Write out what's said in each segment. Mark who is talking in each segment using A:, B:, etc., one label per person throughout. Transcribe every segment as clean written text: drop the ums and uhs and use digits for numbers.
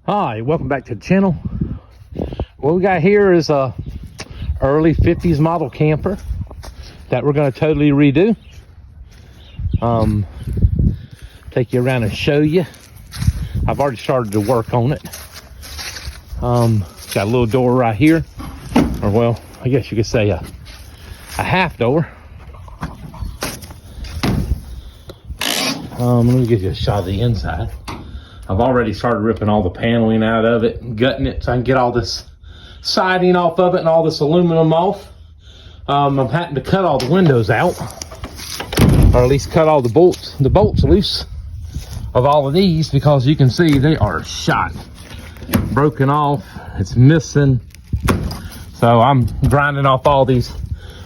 A: Hi, welcome back to the channel. What we got here is a early 50s model camper that we're going to totally redo. Take you around and show you. I've already started to work on it. Got a little door right here, or well, I guess you could say a half door. Let me give you a shot of the inside. I've already started ripping all the paneling out of it and gutting it so I can get all this siding off of it and all this aluminum off. I'm having to cut all the windows out, or at least cut all the bolts loose of all of these, because you can see they are shot, broken off, it's missing. So I'm grinding off all these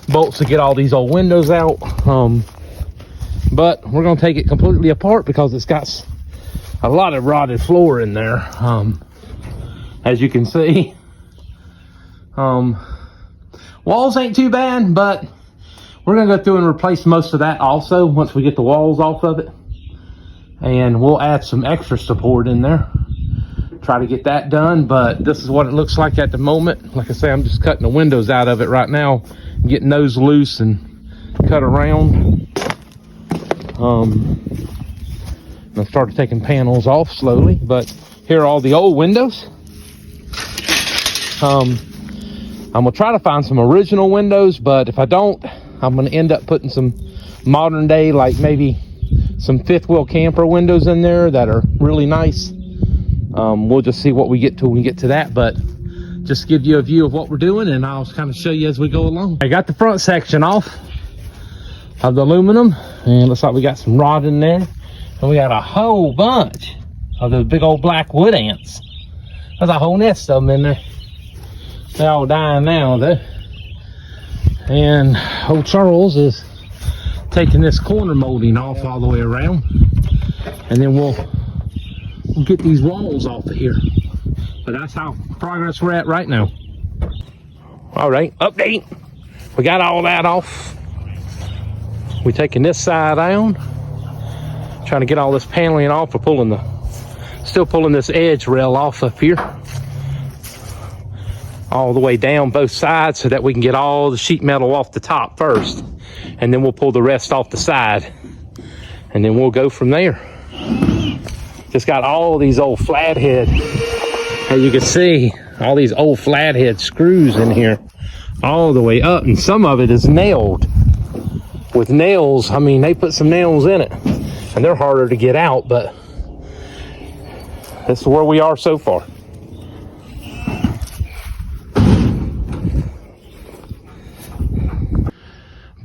A: bolts to get all these old windows out. But we're going to take it completely apart because it's got a lot of rotted floor in there. As you can see, walls ain't too bad, but we're going to go through and replace most of that also once we get the walls off of it. And we'll add some extra support in there, try to get that done. But this is what it looks like at the moment. Like I say, I'm just cutting the windows out of it right now, getting those loose and cut around. I started taking panels off slowly, but here are all the old windows. I'm gonna try to find some original windows, but if I don't, I'm gonna end up putting some modern day, like maybe some fifth wheel camper windows in there that are really nice. We'll just see what we get to when we get to that, but just give you a view of what we're doing, and I'll kind of show you as we go along. I got the front section off of the aluminum, and looks like we got some rod in there, and we got a whole bunch of those big old black wood ants. There's a whole nest of them in there. They're all dying now though. And old Charles is taking this corner molding off all the way around, and then we'll get these walls off of here. But that's how progress we're at right now. All right, update. We got all that off. We're taking this side down, trying to get all this paneling off. We're still pulling this edge rail off up here, all the way down both sides, so that we can get all the sheet metal off the top first, and then we'll pull the rest off the side, and then we'll go from there. Just got all these old flathead, as you can see, all these old flathead screws in here all the way up, and some of it is nailed with nails. I mean, they put some nails in it and they're harder to get out, but this is where we are so far.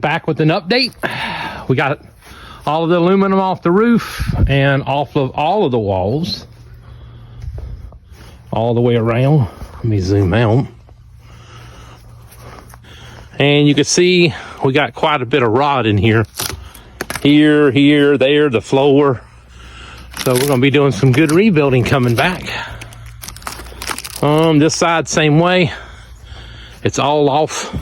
A: Back with an update. We got all of the aluminum off the roof and off of all of the walls, all the way around. Let me zoom out. And you can see we got quite a bit of rod in here. Here, there, the floor. So we're gonna be doing some good rebuilding coming back. This side, same way. It's all off.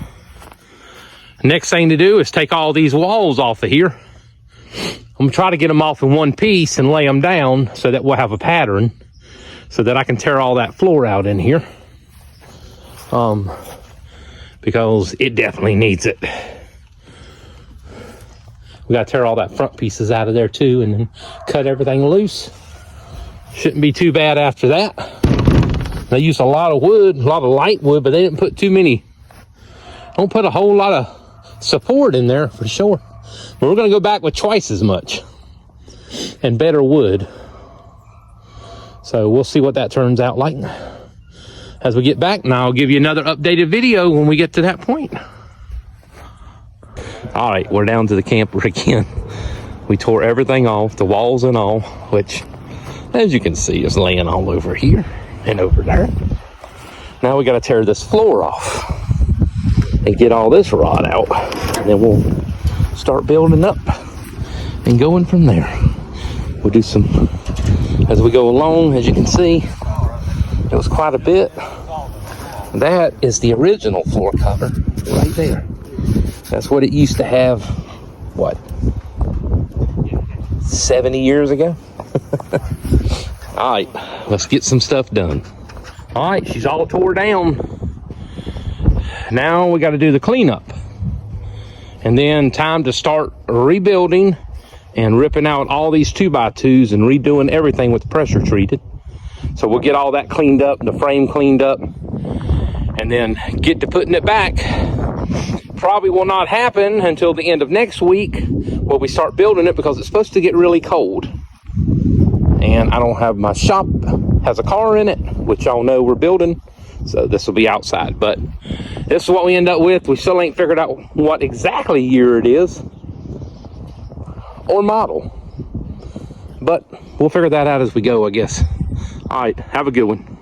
A: Next thing to do is take all these walls off of here. I'm gonna try to get them off in one piece and lay them down so that we'll have a pattern, so that I can tear all that floor out in here. Because it definitely needs it. We gotta tear all that front pieces out of there too, and then cut everything loose. Shouldn't be too bad after that. They used a lot of wood, a lot of light wood, but they didn't put don't put a whole lot of support in there for sure. But we're gonna go back with twice as much and better wood. So we'll see what that turns out like as we get back, and I'll give you another updated video when we get to that point. All right, we're down to the camper again. We tore everything off, the walls and all, which, as you can see, is laying all over here and over there. Now we got to tear this floor off and get all this rod out, and then we'll start building up and going from there. We'll do some as we go along. As you can see, it was quite a bit. That is the original floor cover right there. That's what it used to have, what, 70 years ago? All right, let's get some stuff done. All right, she's all tore down. Now we got to do the cleanup. And then time to start rebuilding and ripping out all these 2x2s and redoing everything with pressure treated. So we'll get all that cleaned up, the frame cleaned up, and then get to putting it back. Probably will not happen until the end of next week where we start building it, because it's supposed to get really cold. And I don't have, my shop has a car in it, which y'all know we're building. So this will be outside, but this is what we end up with. We still ain't figured out what exactly year it is or model, but we'll figure that out as we go, I guess. All right, have a good one.